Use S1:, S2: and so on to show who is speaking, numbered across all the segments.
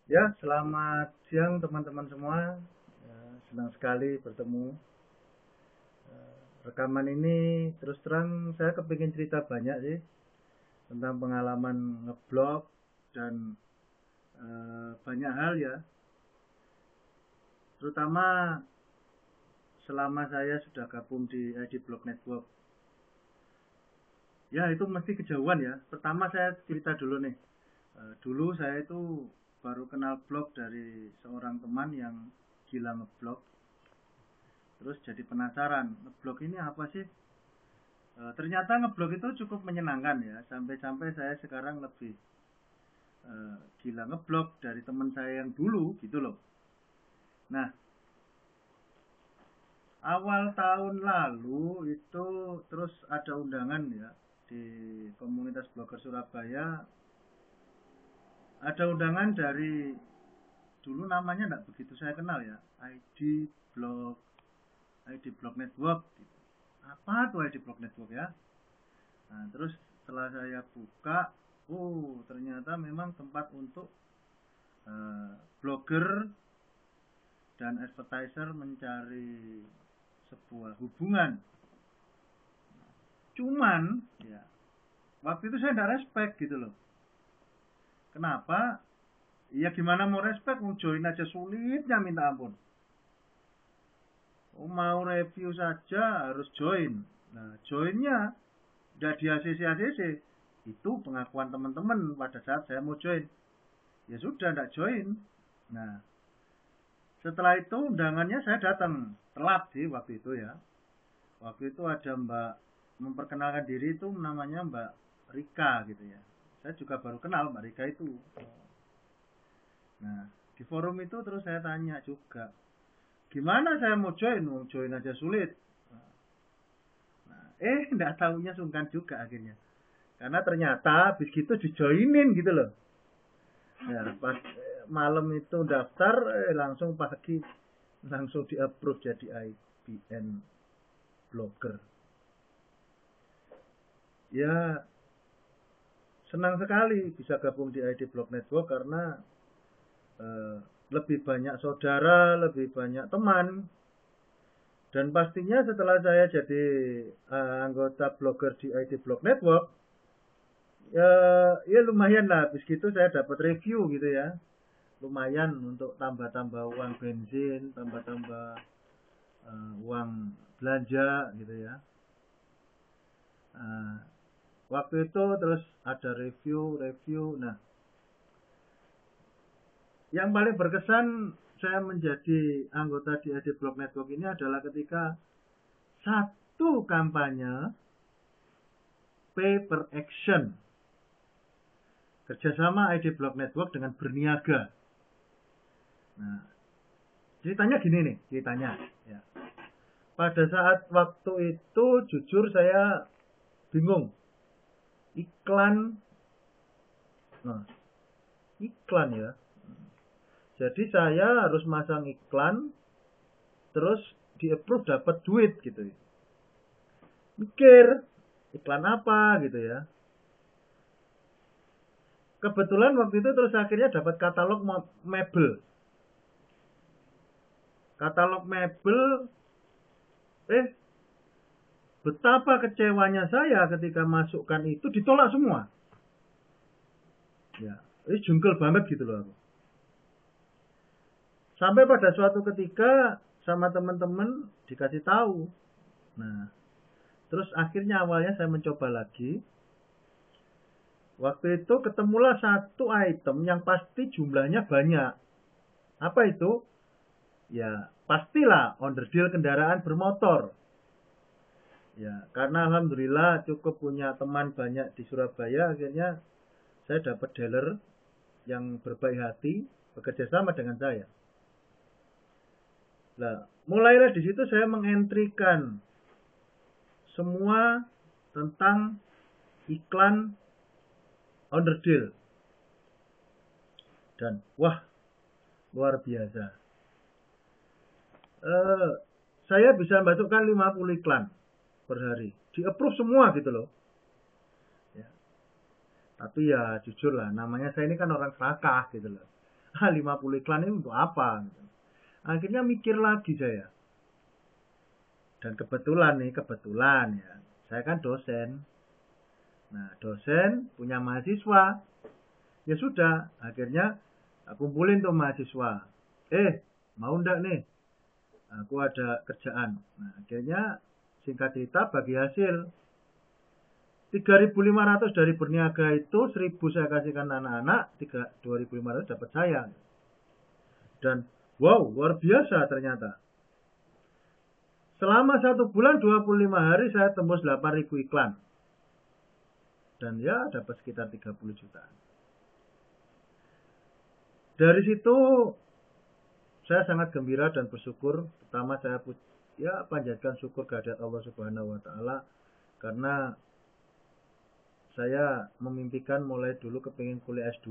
S1: Ya, selamat siang teman-teman semua. Ya, senang sekali bertemu. Rekaman ini terus terang saya kepingin cerita banyak sih tentang pengalaman ngeblog dan banyak hal ya. Terutama selama saya sudah gabung di ID Blog Network. Ya, itu mesti kejauhan ya. Pertama saya cerita dulu nih. Dulu saya itu baru kenal blog dari seorang teman yang gila ngeblog. Terus jadi penasaran, ngeblog ini apa sih? Ternyata ngeblog itu cukup menyenangkan ya. Sampai-sampai saya sekarang lebih gila ngeblog dari teman saya yang dulu gitu loh. Nah, awal tahun lalu itu terus ada undangan ya di komunitas blogger Surabaya. Ada undangan dari dulu namanya enggak begitu saya kenal ya. Blog, ID Blog Network. Gitu. Apa tuh ID Blog Network ya? Nah, terus setelah saya buka, oh ternyata memang tempat untuk blogger dan advertiser mencari sebuah hubungan. Cuman, ya waktu itu saya tidak respect gitu loh. Kenapa? Ya gimana mau respect, mau join aja sulitnya minta ampun. Mau review saja harus join. Nah, joinnya udah di ACC. Itu pengakuan teman-teman pada saat saya mau join. Ya sudah, tidak join. Nah, setelah itu undangannya saya datang. Telat sih waktu itu ya. Waktu itu ada Mbak memperkenalkan diri itu namanya Mbak Rika gitu ya. Saya juga baru kenal Mbak Rika itu. Nah, di forum itu terus saya tanya juga. Gimana saya mau join? Mau join aja sulit. Nah, enggak tahunya sungkan juga akhirnya. Karena ternyata habis gitu dijoinin gitu loh. Ya, pas malam itu daftar langsung pagi langsung di-approve jadi IBN blogger. Ya, senang sekali bisa gabung di ID Blog Network karena lebih banyak saudara, lebih banyak teman. Dan pastinya setelah saya jadi anggota blogger di ID Blog Network, ya lumayan lah. Habis gitu saya dapat review gitu ya. Lumayan untuk tambah-tambah uang bensin, tambah-tambah uang belanja gitu ya. Waktu itu terus ada review. Nah, yang paling berkesan saya menjadi anggota di ID Blog Network ini adalah ketika satu kampanye pay per action kerjasama ID Blog Network dengan Berniaga. Nah, ceritanya gini nih, ya. Pada saat waktu itu jujur saya bingung. Iklan, nah, iklan ya. Jadi saya harus masang iklan, terus di-approve dapat duit gitu. Mikir, iklan apa gitu ya. Kebetulan waktu itu terus akhirnya dapat katalog mebel. Katalog mebel, betapa kecewanya saya ketika masukkan itu ditolak semua. Ya, ini jengkel banget gitu loh. Sampai pada suatu ketika sama teman-teman dikasih tahu. Nah, terus akhirnya awalnya saya mencoba lagi. Waktu itu ketemulah satu item yang pasti jumlahnya banyak. Apa itu? Ya, pastilah onderdil kendaraan bermotor. Ya, karena alhamdulillah cukup punya teman banyak di Surabaya, akhirnya saya dapat dealer yang berbaik hati bekerja sama dengan saya. Nah, mulailah di situ saya mengentrikan semua tentang iklan onderdil. Dan wah, luar biasa. Saya bisa masukkan 50 iklan per hari. Di-approve semua gitu loh. Ya. Tapi ya jujur lah, namanya saya ini kan orang serakah gitu loh. 50 iklan ini untuk apa? Akhirnya mikir lagi saya. Dan kebetulan ya, saya kan dosen. Nah, dosen punya mahasiswa. Ya sudah, akhirnya aku kumpulin tuh mahasiswa. Mau ndak nih? Aku ada kerjaan. Nah, akhirnya singkat cerita bagi hasil 3.500 dari berniaga itu 1.000 saya kasihkan anak-anak, 2.500 dapat saya. Dan wow, luar biasa ternyata. Selama 1 bulan 25 hari saya tembus 8.000 iklan. Dan ya dapat sekitar 30 juta. Dari situ saya sangat gembira dan bersyukur. Pertama saya panjatkan syukur kehadirat Allah Subhanahu wa taala karena saya memimpikan mulai dulu kepingin kuliah S2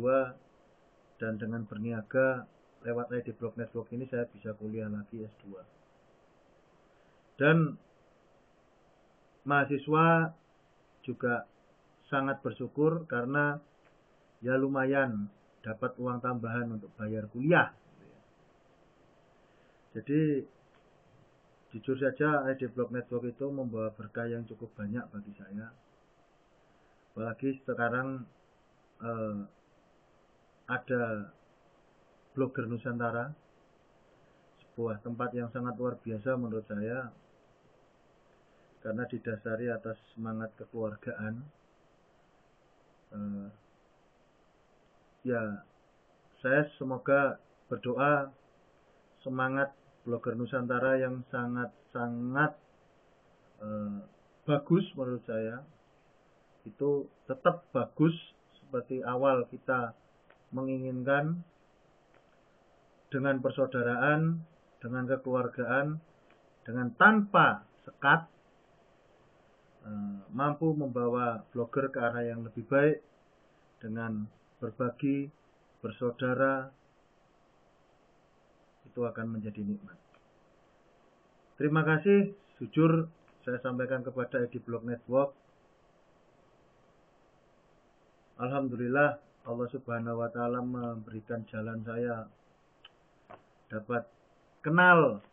S1: dan dengan berniaga lewat ID Block Network ini saya bisa kuliah lagi S2. Dan mahasiswa juga sangat bersyukur karena ya lumayan dapat uang tambahan untuk bayar kuliah. Jadi jujur saja ID Block Network itu membawa berkah yang cukup banyak bagi saya. Apalagi sekarang ada Blogger Nusantara, sebuah tempat yang sangat luar biasa menurut saya karena didasari atas semangat kekeluargaan. Saya semoga berdoa semangat Blogger Nusantara yang sangat bagus menurut saya itu tetap bagus seperti awal kita menginginkan, dengan persaudaraan, dengan kekeluargaan, dengan tanpa sekat, mampu membawa blogger ke arah yang lebih baik dengan berbagi, bersaudara, itu akan menjadi nikmat. Terima kasih, jujur saya sampaikan kepada ID Block Network. Alhamdulillah Allah Subhanahu wa taala memberikan jalan saya dapat kenal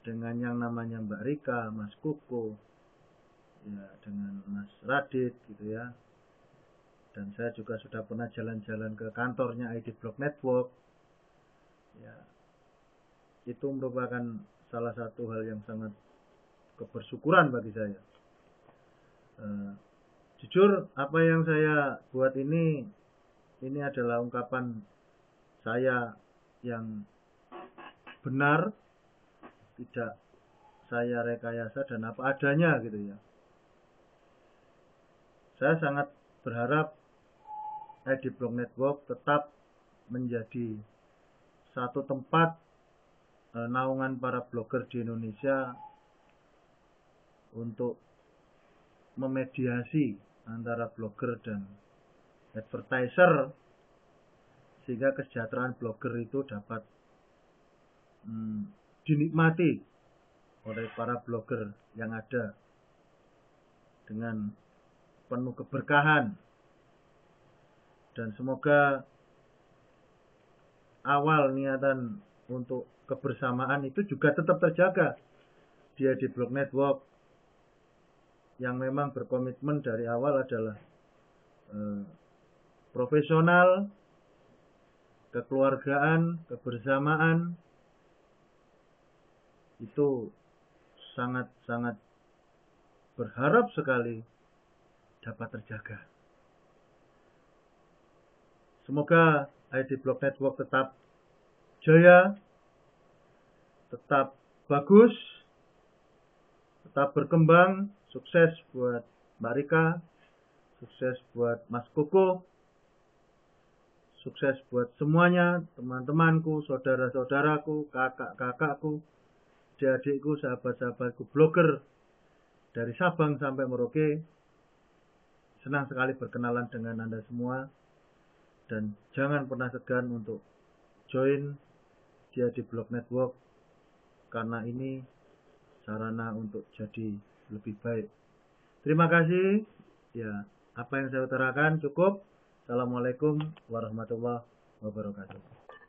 S1: dengan yang namanya Mbak Rika, Mas Koko, ya dengan Mas Radit gitu ya. Dan saya juga sudah pernah jalan-jalan ke kantornya ID Block Network. Ya, itu merupakan salah satu hal yang sangat kebersyukuran bagi saya. Jujur, apa yang saya buat ini adalah ungkapan saya yang benar, tidak saya rekayasa dan apa adanya gitu ya. Saya sangat berharap ID Block Network tetap menjadi satu tempat naungan para blogger di Indonesia untuk memediasi antara blogger dan advertiser sehingga kesejahteraan blogger itu dapat dinikmati oleh para blogger yang ada dengan penuh keberkahan. Dan semoga awal niatan untuk kebersamaan itu juga tetap terjaga di Block Network yang memang berkomitmen dari awal adalah profesional, kekeluargaan, kebersamaan, itu sangat-sangat berharap sekali dapat terjaga. Semoga ID Block Network tetap jaya, tetap bagus, tetap berkembang. Sukses buat Mbak Rika, sukses buat Mas Koko, sukses buat semuanya, teman-temanku, saudara-saudaraku, kakak-kakakku, adik-adikku, sahabat-sahabatku, blogger dari Sabang sampai Merauke. Senang sekali berkenalan dengan Anda semua. Dan jangan pernah segan untuk join di Block Network karena ini sarana untuk jadi lebih baik. Terima kasih. Ya, apa yang saya utarakan cukup. Assalamualaikum warahmatullahi wabarakatuh.